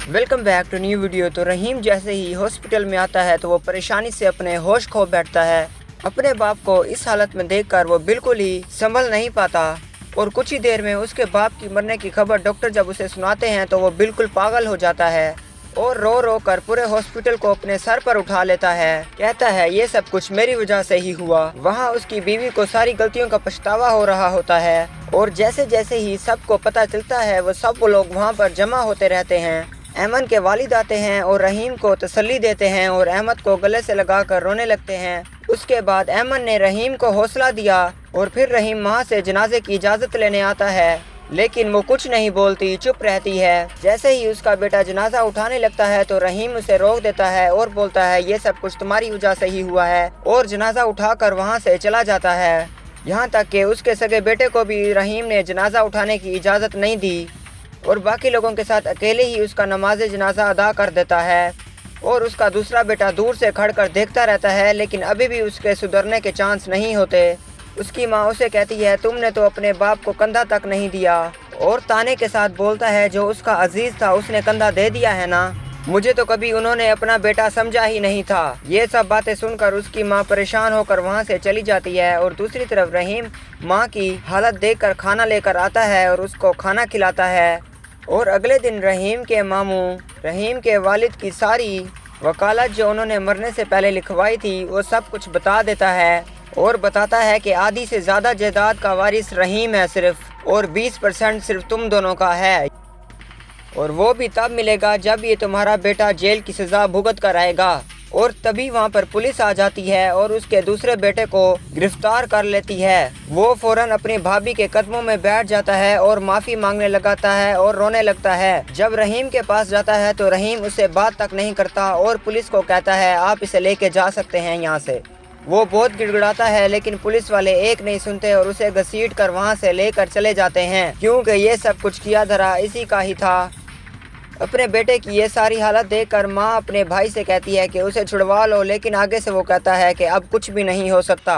Welcome back to new video. तो रहीम जैसे ही hospital में आता है तो वो परेशानी से अपने होश खो बैठता है। अपने बाप को इस हालत में देखकर वो बिल्कुल ही संभल नहीं पाता और कुछ ही देर में उसके बाप की मरने की खबर डॉक्टर जब उसे सुनाते हैं तो वो बिल्कुल पागल हो जाता है और रो रो कर पूरे हॉस्पिटल को अपने सर पर उठा लेता है। कहता है ये सब कुछ मेरी वजह से ही हुआ। वहाँ उसकी बीवी को सारी गलतियों का पछतावा हो रहा होता है और जैसे जैसे ही सबको पता चलता है वो सब लोग वहाँ पर जमा होते रहते हैं। अहमद के वालिद आते हैं और रहीम को तसल्ली देते हैं और अहमद को गले से लगाकर रोने लगते हैं। उसके बाद अहमद ने रहीम को हौसला दिया और फिर रहीम वहाँ से जनाजे की इजाज़त लेने आता है, लेकिन वो कुछ नहीं बोलती, चुप रहती है। जैसे ही उसका बेटा जनाजा उठाने लगता है तो रहीम उसे रोक देता है और बोलता है ये सब कुछ तुम्हारी वजह से ही हुआ है और जनाजा उठाकर वहाँ से चला जाता है। यहाँ तक कि उसके सगे बेटे को भी रहीम ने जनाजा उठाने की इजाज़त नहीं दी और बाकी लोगों के साथ अकेले ही उसका नमाज जनाजा अदा कर देता है। और उसका दूसरा बेटा दूर से खड़कर देखता रहता है, लेकिन अभी भी उसके सुधरने के चांस नहीं होते। उसकी माँ उसे कहती है तुमने तो अपने बाप को कंधा तक नहीं दिया और ताने के साथ बोलता है जो उसका अजीज था उसने कंधा दे दिया है ना, मुझे तो कभी उन्होंने अपना बेटा समझा ही नहीं था। ये सब बातें सुनकर उसकी माँ परेशान होकर वहाँ से चली जाती है और दूसरी तरफ रहीम माँ की हालत देखकर खाना लेकर आता है और उसको खाना खिलाता है। और अगले दिन रहीम के मामू रहीम के वालिद की सारी वकालत जो उन्होंने मरने से पहले लिखवाई थी वो सब कुछ बता देता है और बताता है कि आधी से ज़्यादा जायदाद का वारिस रहीम है सिर्फ, और 20% सिर्फ तुम दोनों का है और वो भी तब मिलेगा जब ये तुम्हारा बेटा जेल की सज़ा भुगत कर आएगा। और तभी वहाँ पर पुलिस आ जाती है और उसके दूसरे बेटे को गिरफ्तार कर लेती है। वो फौरन अपनी भाभी के कदमों में बैठ जाता है और माफ़ी मांगने लगाता है और रोने लगता है। जब रहीम के पास जाता है तो रहीम उससे बात तक नहीं करता और पुलिस को कहता है आप इसे लेके जा सकते हैं यहाँ से। वो बहुत गिड़गिड़ाता है लेकिन पुलिस वाले एक नहीं सुनते और उसे घसीट कर वहाँ से लेकर चले जाते हैं, क्योंकि ये सब कुछ किया धरा इसी का ही था। अपने बेटे की ये सारी हालत देखकर माँ अपने भाई से कहती है कि उसे छुड़वा लो, लेकिन आगे से वो कहता है कि अब कुछ भी नहीं हो सकता।